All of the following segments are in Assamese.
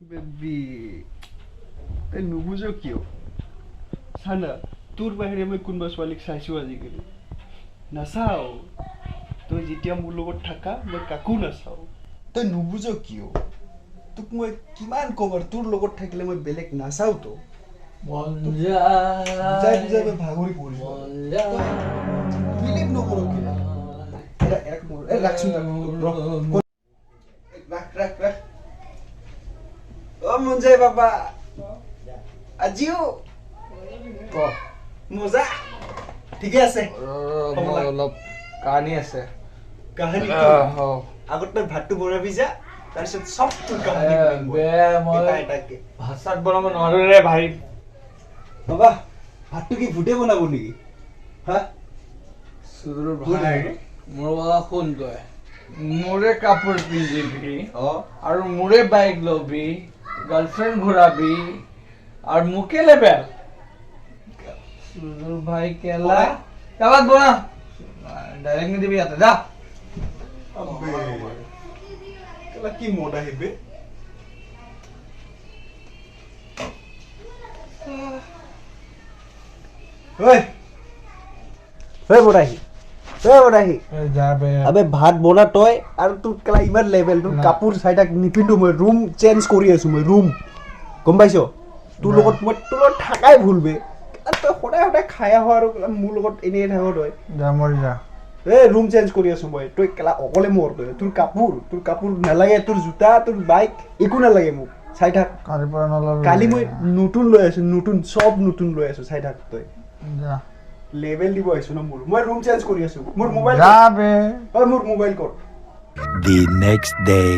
বেবি তই নুবুজ কিয় চানা তোৰ বাহিৰে মই কোনোবা ছোৱালীক চাইছোঁ আজিকালি নাচাওঁ তই যেতিয়া মোৰ লগত থাকা মই কাকো নাচাওঁ তই নুবুজ কিয় তোক মই কিমান ক'ম আৰু তোৰ লগত থাকিলে মই বেলেগ নাচাওঁতো বুজাই বুজাই মই ভাগৰি পৰিছোঁ বিলিভ নকৰোঁ ৰাখচোন ৰাখ অ মঞ্জয় বাবা আজিও মজা ঠিকে আছে অলপ কাহানী আছে কাহানী আগত তই ভাতটো বনাবি যা তাৰপিছত চব তোৰ কাহানী ভাত চাত বনাব নোৱাৰো ৰে ভাই বাবা ভাতটো কি ভূতে বনাব নেকি হা সুদূৰ ভাই মোৰ বাবা শুন তই মোৰে কাপোৰ পিন্ধিবি আৰু মোৰে বাইক লবি গাৰ্লফ্ৰেণ্ড ঘূৰাবি আৰু মোকে লেবেল সুদূৰ ভাই কেলা কাবাত বনা ডাইৰেক্ট নিদিবি ইয়াতে যা কেলা কি মদ আহিবে আবে ভাত বনা তই আৰু তোৰ কেলা ইমান লেভেল তোৰ কাপোৰ চাইটাক নিপিন্ধো মই ৰুম চেঞ্জ কৰি আছো মই ৰুম গম পাইছ তোৰ লগত মই তোৰ লগত থাকাই ভুল বে তই সদায় সদায় খাই আহ আৰু মোৰ লগত এনেই থাক তই যা ৰুম চেঞ্জ কৰি আছো মই তই কেলা অকলে মোৰ তই তোৰ কাপোৰ নালাগে তোৰ জোতা তোৰ বাইক একো নালাগে মোক চাই থাক কালি মই নতুন লৈ আছো চব নতুন লৈ আছো চাই থাক তই লেভেল দিব আহিছো ন মোৰ মই ৰুম চেঞ্জ কৰি আছো মোৰ মোবাইল মোৰ মোবাইল ক'ত The next day.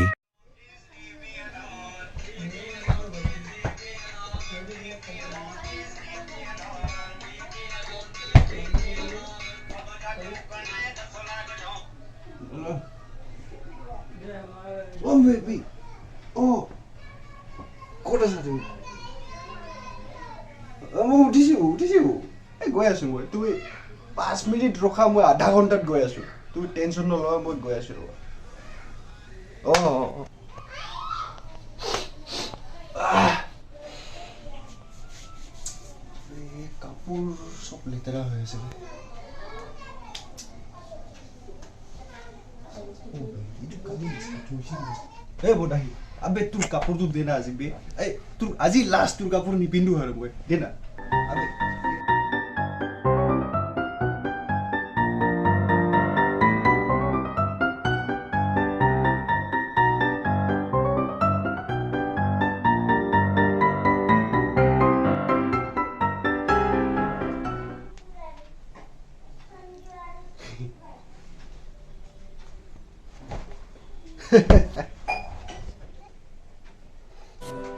Oh baby oh ক'ত আছা তুমি মই উঠিছো গৈ আছো মই তুমি 5 মিনিট ৰখা মই আধা ঘণ্টাত গৈ আছো তুমি টেনশ্যন নল'বা মই গৈ আছো ৰ'বা কাপোৰ চব লেতেৰা হৈ আছে বদাহি আবে তোৰ কাপোৰটো দে না আজি বে তোৰ আজি লাষ্ট তোৰ কাপোৰ নিপিন্ধো আৰু মই দে না আবে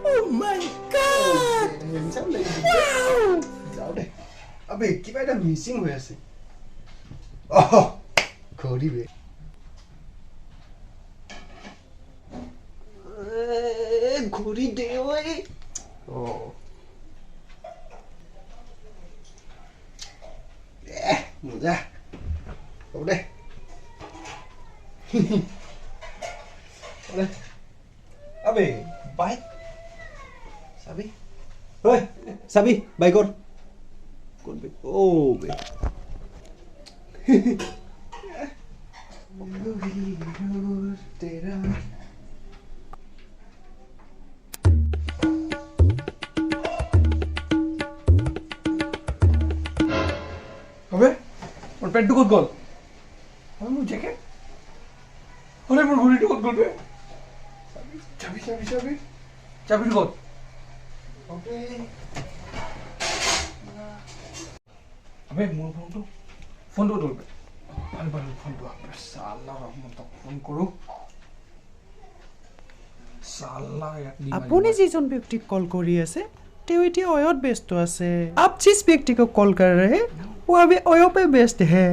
Oh my god! Wow! Abe, kiba এটা মিসিং হৈ আছে ঘড়ী বে ঘড়ী দে ওই মজা হ'ব দে আবে বাইক সাবি ওই সাবি বাইকর কোন বে ও বে তেরা আবে ওর পেট ঢুকত গল আর মোর জ্যাকেট আরে মোর ঘড়ি ঢুকত গল বে চাবি ঢুকত আবে মোর ফোনটো ধরবে ফোনটো সাল্লাহ রহমতক ফোন করো সাল্লাহ আপুনি যিজন ব্যক্তিক কল কৰি আছে তেওঁ এতিয়া অয়ত ব্যস্ত আছে आप जिस व्यक्ति को कॉल कर रहे हैं वो अभी ओयो पे व्यस्त है